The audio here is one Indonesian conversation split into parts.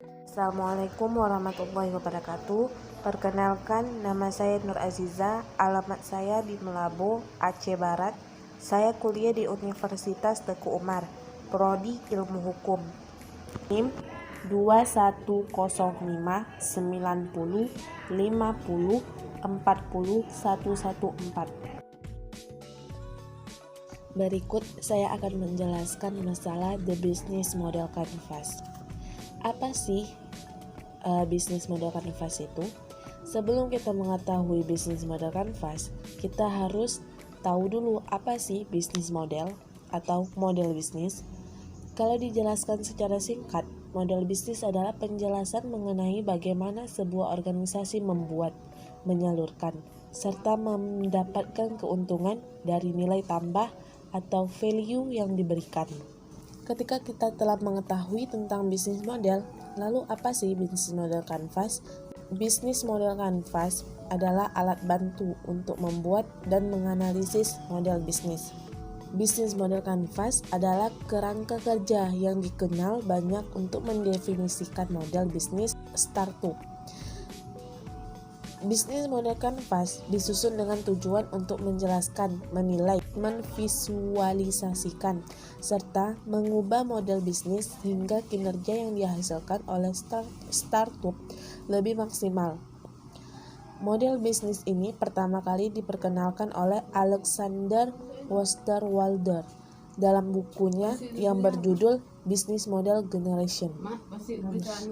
Assalamualaikum warahmatullahi wabarakatuh. Perkenalkan, nama saya Nur Aziza, alamat saya di Melabo, Aceh Barat. Saya kuliah di Universitas Teku Umar, Prodi Ilmu Hukum. NIM 210505040114. Berikut saya akan menjelaskan masalah The Business Model Canvas. Apa sih bisnis model canvas itu? Sebelum kita mengetahui bisnis model canvas, kita harus tahu dulu apa sih bisnis model atau model bisnis. Kalau dijelaskan secara singkat, model bisnis adalah penjelasan mengenai bagaimana sebuah organisasi membuat, menyalurkan, serta mendapatkan keuntungan dari nilai tambah atau value yang diberikan. Ketika kita telah mengetahui tentang bisnis model, lalu apa sih bisnis model canvas? Bisnis model canvas adalah alat bantu untuk membuat dan menganalisis model bisnis. Bisnis model canvas adalah kerangka kerja yang dikenal banyak untuk mendefinisikan model bisnis startup. Bisnis model canvas disusun dengan tujuan untuk menjelaskan, menilai, memvisualisasikan, serta mengubah model bisnis hingga kinerja yang dihasilkan oleh startup lebih maksimal. Model bisnis ini pertama kali diperkenalkan oleh Alexander Osterwalder dalam bukunya yang berjudul Business Model Generation.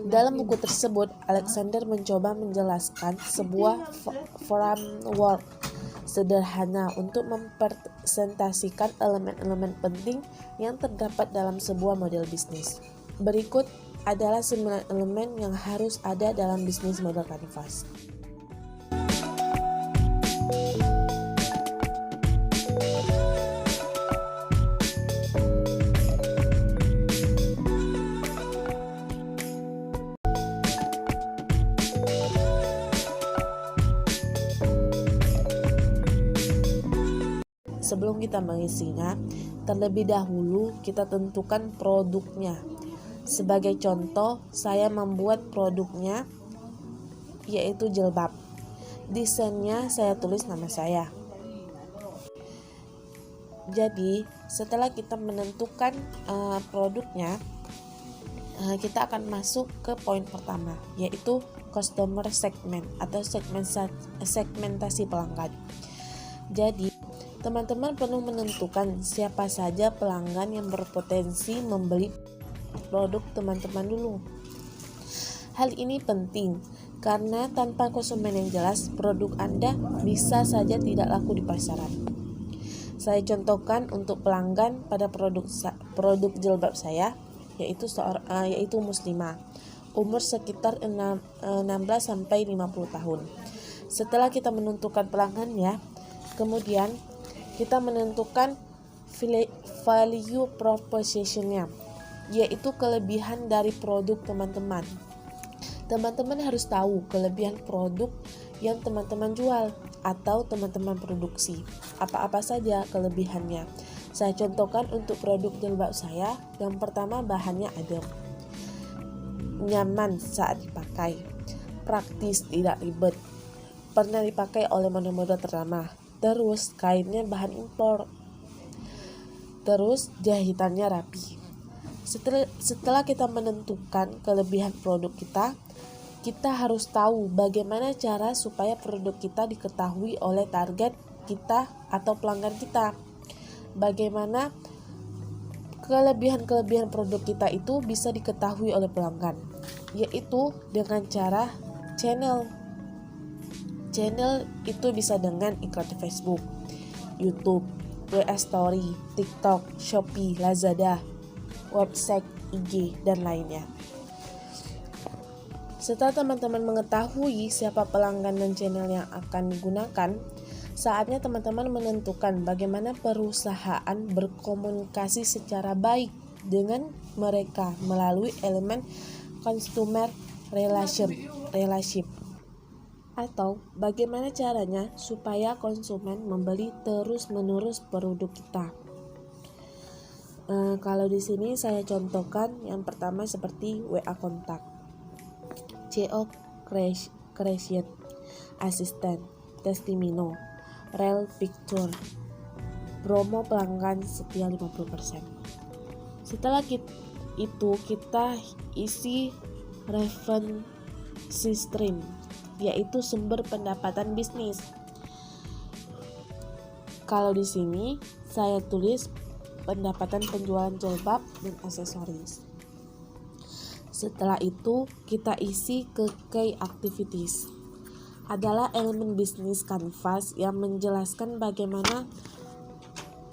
Dalam buku tersebut, Alexander mencoba menjelaskan sebuah framework sederhana untuk mempresentasikan elemen-elemen penting yang terdapat dalam sebuah model bisnis. Berikut adalah 9 elemen yang harus ada dalam bisnis model canvas. Sebelum kita mengisinya, terlebih dahulu kita tentukan produknya. Sebagai contoh, saya membuat produknya yaitu jilbab. Desainnya saya tulis nama saya. Jadi, setelah kita menentukan produknya, kita akan masuk ke poin pertama, yaitu customer segment atau segmentasi pelanggan. Jadi, teman-teman perlu menentukan siapa saja pelanggan yang berpotensi membeli produk teman-teman dulu. Hal ini penting karena tanpa konsumen yang jelas, produk Anda bisa saja tidak laku di pasaran. Saya contohkan untuk pelanggan pada produk jilbab saya, yaitu muslimah, umur sekitar 16 sampai 50 tahun. Setelah kita menentukan pelanggannya, kemudian kita menentukan value proposition-nya, yaitu kelebihan dari produk teman-teman. Teman-teman harus tahu kelebihan produk yang teman-teman jual atau teman-teman produksi. Apa-apa saja kelebihannya. Saya contohkan untuk produk jilbab saya. Yang pertama, bahannya adem, nyaman saat dipakai, praktis, tidak ribet, pernah dipakai oleh model-model ternama. Terus kainnya bahan impor. Terus jahitannya rapi. Setelah kita menentukan kelebihan produk kita harus tahu bagaimana cara supaya produk kita diketahui oleh target kita atau pelanggan kita. Bagaimana kelebihan produk kita itu bisa diketahui oleh pelanggan, yaitu dengan cara channel itu bisa dengan iklan di Facebook, YouTube, WA Story, TikTok, Shopee, Lazada, website, IG, dan lainnya. Setelah teman-teman mengetahui siapa pelanggan dan channel yang akan digunakan, saatnya teman-teman menentukan bagaimana perusahaan berkomunikasi secara baik dengan mereka melalui elemen consumer relationship. Atau bagaimana caranya supaya konsumen membeli terus-menerus produk kita. Kalau di sini saya contohkan yang pertama seperti WA kontak. Creation Assistant, Testimino, Rel Picture, promo pelanggan setia 50%. Setelah itu kita isi revenue stream, yaitu sumber pendapatan bisnis. Kalau di sini saya tulis pendapatan penjualan jilbab dan aksesoris. Setelah itu kita isi ke key activities. Adalah elemen bisnis kanvas yang menjelaskan bagaimana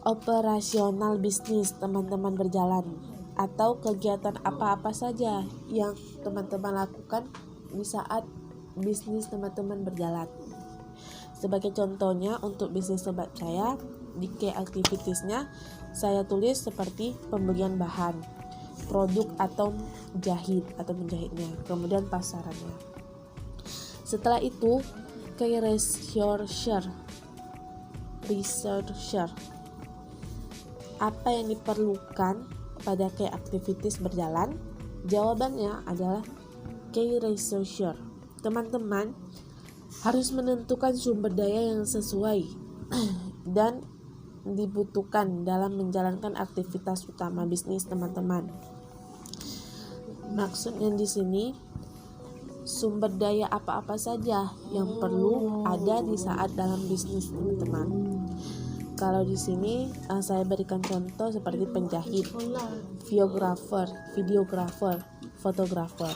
operasional bisnis teman-teman berjalan, atau kegiatan apa-apa saja yang teman-teman lakukan di saat bisnis teman-teman berjalan. Sebagai contohnya untuk bisnis sobat saya, di key activitiesnya saya tulis seperti pembelian bahan, produk atau menjahitnya, kemudian pasarannya. Setelah itu key researcher. Apa yang diperlukan pada key activities berjalan? Jawabannya adalah key researcher. Teman-teman harus menentukan sumber daya yang sesuai dan dibutuhkan dalam menjalankan aktivitas utama bisnis teman-teman. Maksudnya di sini sumber daya apa-apa saja yang perlu ada di saat dalam bisnis teman-teman. Kalau di sini saya berikan contoh seperti penjahit, videographer, fotografer.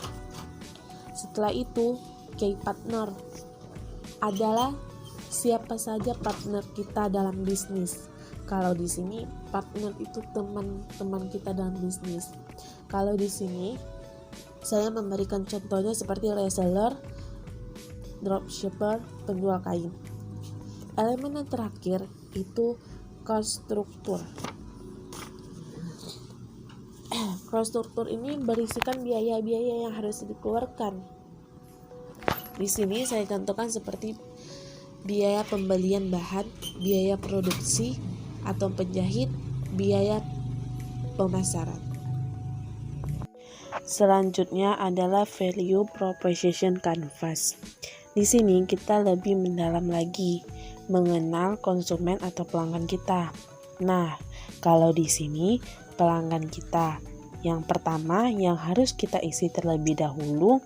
Setelah itu key partner adalah siapa saja partner kita dalam bisnis. Kalau di sini partner itu teman-teman kita dalam bisnis. Kalau di sini saya memberikan contohnya seperti reseller, dropshipper, penjual kain. Elemen yang terakhir itu cost structure. Cost structure ini berisikan biaya-biaya yang harus dikeluarkan. Di sini saya contohkan seperti biaya pembelian bahan, biaya produksi atau penjahit, biaya pemasaran. Selanjutnya adalah value proposition canvas. Di sini kita lebih mendalam lagi mengenal konsumen atau pelanggan kita. Nah, kalau di sini pelanggan kita, yang pertama yang harus kita isi terlebih dahulu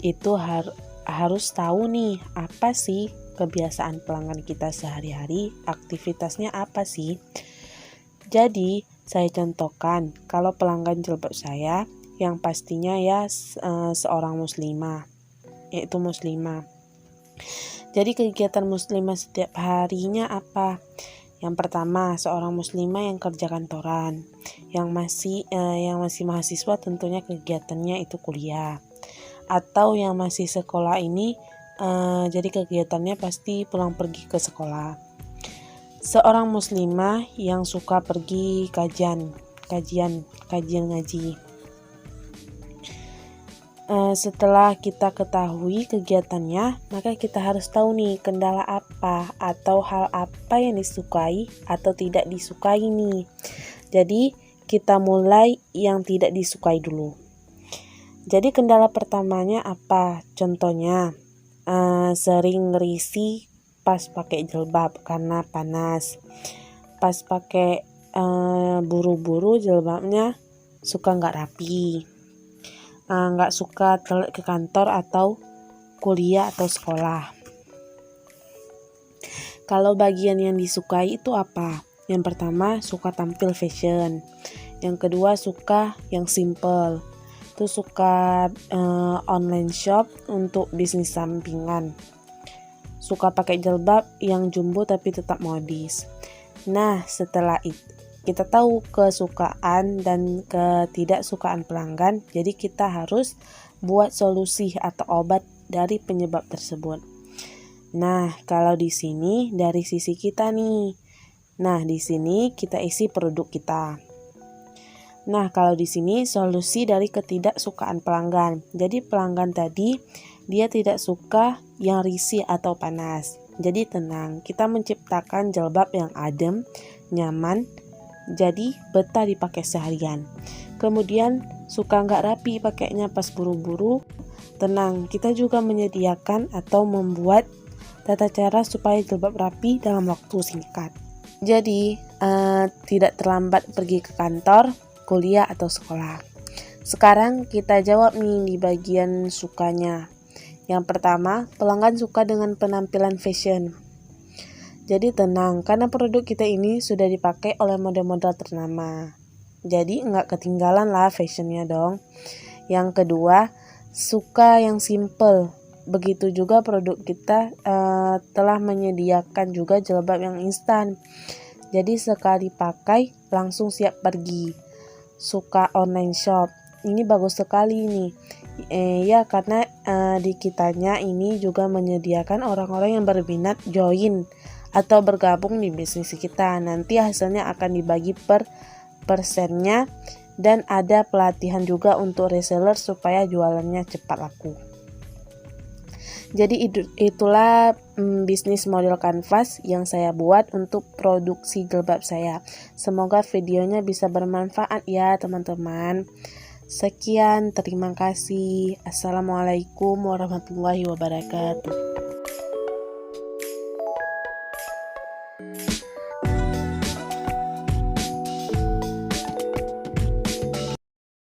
itu harus tahu nih apa sih kebiasaan pelanggan kita sehari-hari, aktivitasnya apa sih. Jadi saya contohkan kalau pelanggan jilbab saya yang pastinya ya seorang muslimah, yaitu muslimah. Jadi kegiatan muslimah setiap harinya apa? Yang pertama, seorang muslimah yang kerja kantoran, yang masih mahasiswa tentunya kegiatannya itu kuliah. Atau yang masih sekolah ini jadi kegiatannya pasti pulang pergi ke sekolah. Seorang muslimah yang suka pergi kajian ngaji. Setelah kita ketahui kegiatannya, maka kita harus tahu nih kendala apa atau hal apa yang disukai atau tidak disukai nih. Jadi kita mulai yang tidak disukai dulu. Jadi kendala pertamanya apa? Contohnya sering risih pas pakai jilbab karena panas. Pas pakai buru-buru jilbabnya suka nggak rapi. Nggak suka telat ke kantor atau kuliah atau sekolah. Kalau bagian yang disukai itu apa? Yang pertama suka tampil fashion. Yang kedua suka yang simple. Itu suka online shop untuk bisnis sampingan. Suka pakai jilbab yang jumbo tapi tetap modis. Nah, setelah itu kita tahu kesukaan dan ketidaksukaan pelanggan, jadi kita harus buat solusi atau obat dari penyebab tersebut. Nah, kalau di sini dari sisi kita nih. Nah, di sini kita isi produk kita. Nah, kalau di sini solusi dari ketidaksukaan pelanggan. Jadi pelanggan tadi dia tidak suka yang risih atau panas. Jadi tenang, kita menciptakan jilbab yang adem, nyaman, jadi betah dipakai seharian. Kemudian suka nggak rapi pakainya pas buru-buru, tenang, kita juga menyediakan atau membuat tata cara supaya jilbab rapi dalam waktu singkat. Jadi, tidak terlambat pergi ke kantor, kuliah, atau sekolah. Sekarang kita jawab nih di bagian sukanya. Yang pertama, pelanggan suka dengan penampilan fashion. Jadi tenang, karena produk kita ini sudah dipakai oleh model-model ternama. Jadi nggak ketinggalan lah fashionnya dong. Yang kedua, suka yang simple. Begitu juga produk kita telah menyediakan juga jilbab yang instan. Jadi sekali pakai langsung siap pergi. Suka online shop. Ini bagus sekali nih. Ya karena di kitanya ini juga menyediakan orang-orang yang berminat join atau bergabung di bisnis kita. Nanti hasilnya akan dibagi per persennya dan ada pelatihan juga untuk reseller supaya jualannya cepat laku. Jadi itulah bisnis model kanvas yang saya buat untuk produksi jilbab saya. Semoga videonya bisa bermanfaat ya teman-teman. Sekian, terima kasih. Assalamualaikum warahmatullahi wabarakatuh.